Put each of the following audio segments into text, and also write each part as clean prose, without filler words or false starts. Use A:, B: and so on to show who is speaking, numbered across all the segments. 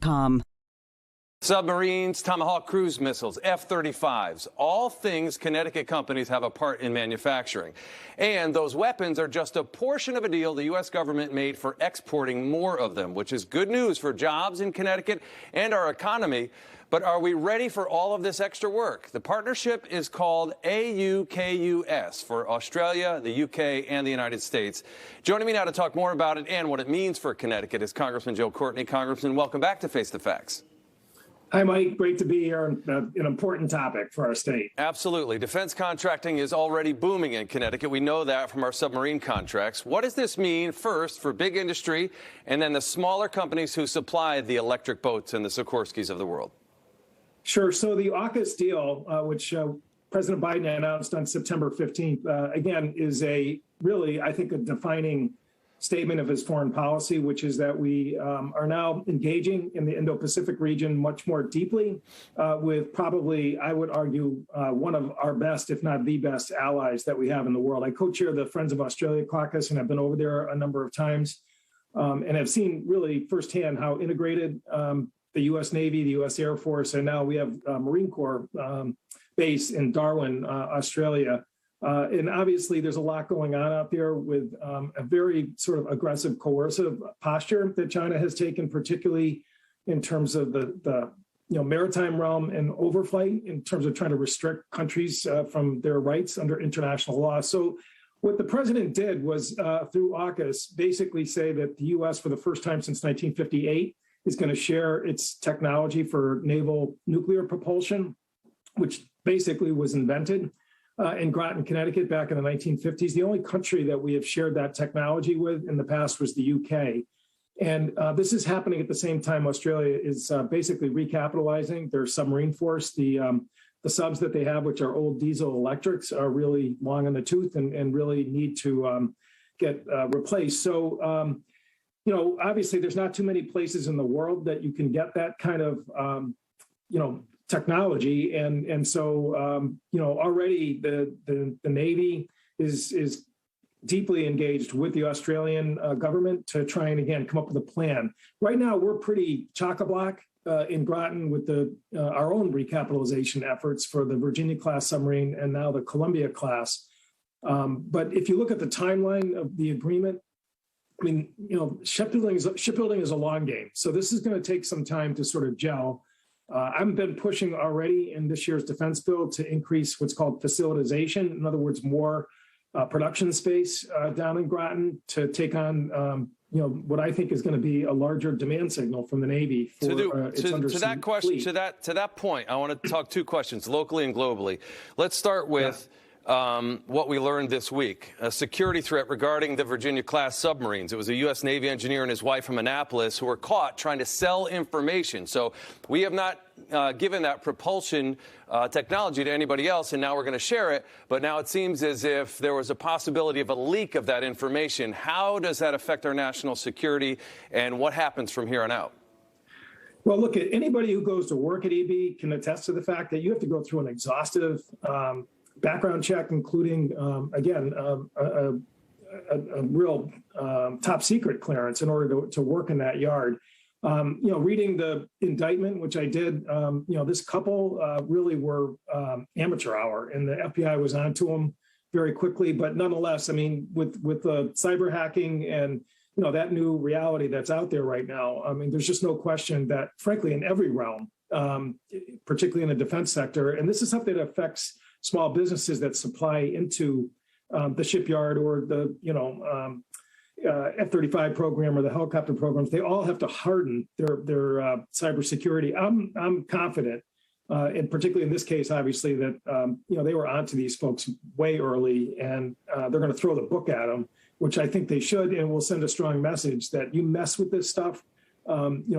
A: Com.
B: Submarines, Tomahawk cruise missiles, F-35s, all things Connecticut companies have a part in manufacturing. And those weapons are just a portion of a deal the U.S. government made for exporting more of them, which is good news for jobs in Connecticut and our economy. But are we ready for all of this extra work? The partnership is called AUKUS for Australia, the UK, and the United States. Joining me now to talk more about it and what it means for Connecticut is Congressman Joe Courtney. Congressman, welcome back to Face the Facts.
C: Hi, Mike. Great to be here. An important topic for our state.
B: Absolutely. Defense contracting is already booming in Connecticut. We know that from our submarine contracts. What does this mean, first, for big industry and then the smaller companies who supply the electric boats and the Sikorskys of the world?
C: Sure. So the AUKUS deal, which President Biden announced on September 15th, again, is really, I think, a defining statement of his foreign policy, which is that we are now engaging in the Indo-Pacific region much more deeply with probably, I would argue, one of our best, if not the best, allies that we have in the world. I co-chair the Friends of Australia caucus, and I've been over there a number of times and have seen really firsthand how integrated the U.S. Navy, the U.S. Air Force, and now we have Marine Corps base in Darwin, Australia. And obviously, there's a lot going on out there with a very sort of aggressive, coercive posture that China has taken, particularly in terms of the maritime realm and overflight, in terms of trying to restrict countries from their rights under international law. So what the president did was, through AUKUS, basically say that the U.S., for the first time since 1958, is going to share its technology for naval nuclear propulsion, which basically was invented in Groton, Connecticut back in the 1950s. The only country that we have shared that technology with in the past was the UK. And this is happening at the same time Australia is basically recapitalizing their submarine force. The subs that they have, which are old diesel electrics, are really long in the tooth and really need to get replaced. So, obviously there's not too many places in the world that you can get that kind of, technology. And so, already the Navy is deeply engaged with the Australian government to try and, again, come up with a plan. Right now, we're pretty chock-a-block in Groton with our own recapitalization efforts for the Virginia-class submarine and now the Columbia-class. But if you look at the timeline of the agreement, I mean, shipbuilding is a long game. So this is going to take some time to sort of gel. I've been pushing already in this year's defense bill to increase what's called facilitization. In other words, more production space down in Groton to take on, what I think is going to be a larger demand signal from the Navy for its undersea
B: that question,
C: fleet.
B: to that point, I want to talk two questions, locally and globally. Let's start with what we learned this week, a security threat regarding the Virginia-class submarines. It was a U.S. Navy engineer and his wife from Annapolis who were caught trying to sell information. So we have not given that propulsion technology to anybody else, and now we're going to share it. But now it seems as if there was a possibility of a leak of that information. How does that affect our national security, and what happens from here on out?
C: Well, look, anybody who goes to work at EB can attest to the fact that you have to go through an exhaustive background check, including, a real top secret clearance in order to work in that yard. Reading the indictment, which I did, this couple really were amateur hour, and the FBI was onto them very quickly. But nonetheless, I mean, with the cyber hacking and, that new reality that's out there right now, I mean, there's just no question that, frankly, in every realm, particularly in the defense sector, and this is something that affects small businesses that supply into the shipyard or the, F-35 program or the helicopter programs, they all have to harden their cybersecurity. I'm confident, and particularly in this case, obviously, that, they were onto these folks way early, and they're going to throw the book at them, which I think they should, and will send a strong message that you mess with this stuff,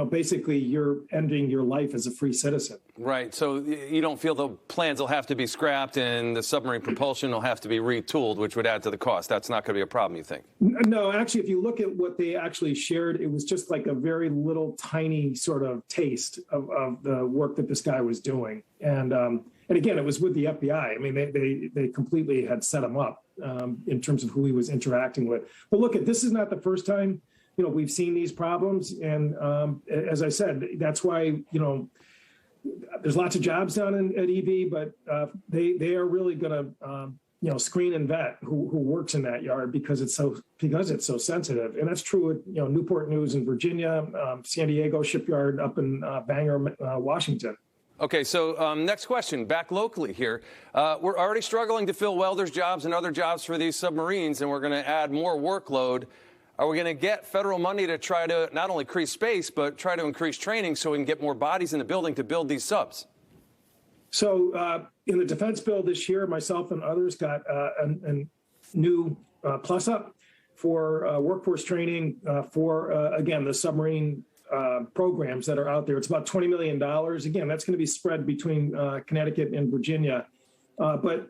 C: basically you're ending your life as a free citizen.
B: Right. So you don't feel the plans will have to be scrapped and the submarine propulsion will have to be retooled, which would add to the cost. That's not going to be a problem, you think?
C: No, actually, if you look at what they actually shared, it was just like a very little tiny sort of taste of the work that this guy was doing. And again, it was with the FBI. I mean, they completely had set him up in terms of who he was interacting with. But look, this is not the first time we've seen these problems. And as I said, that's why, there's lots of jobs done at EV, but they are really going to, screen and vet who works in that yard because it's so sensitive. And that's true at, Newport News in Virginia, San Diego shipyard up in Bangor, Washington.
B: Okay, so next question, back locally here. We're already struggling to fill welders' jobs and other jobs for these submarines, and we're going to add more workload. Are we going to get federal money to try to not only increase space, but try to increase training so we can get more bodies in the building to build these subs?
C: So in the defense bill this year, myself and others got a new plus up for workforce training for, again, the submarine programs that are out there. It's about $20 million. Again, that's going to be spread between Connecticut and Virginia. But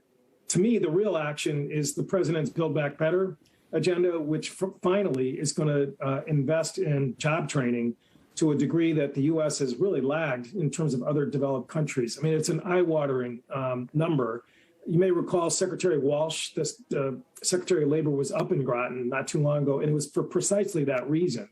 C: to me, the real action is the president's Build Back Better agenda, which finally is going to invest in job training to a degree that the U.S. has really lagged in terms of other developed countries. I mean, it's an eye-watering number. You may recall Secretary Walsh, Secretary of Labor, was up in Groton not too long ago, and it was for precisely that reason,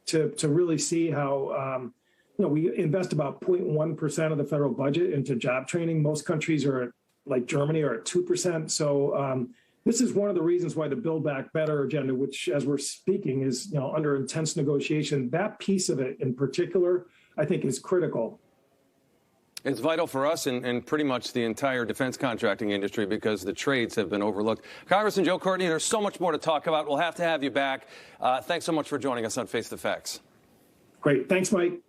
C: to really see how, we invest about 0.1% of the federal budget into job training. Most countries are like Germany are at 2%. So this is one of the reasons why the Build Back Better agenda, which, as we're speaking, is under intense negotiation. That piece of it, in particular, I think, is critical.
B: It's vital for us and pretty much the entire defense contracting industry because the trades have been overlooked. Congressman Joe Courtney, there's so much more to talk about. We'll have to have you back. Thanks so much for joining us on Face the Facts.
C: Great. Thanks, Mike.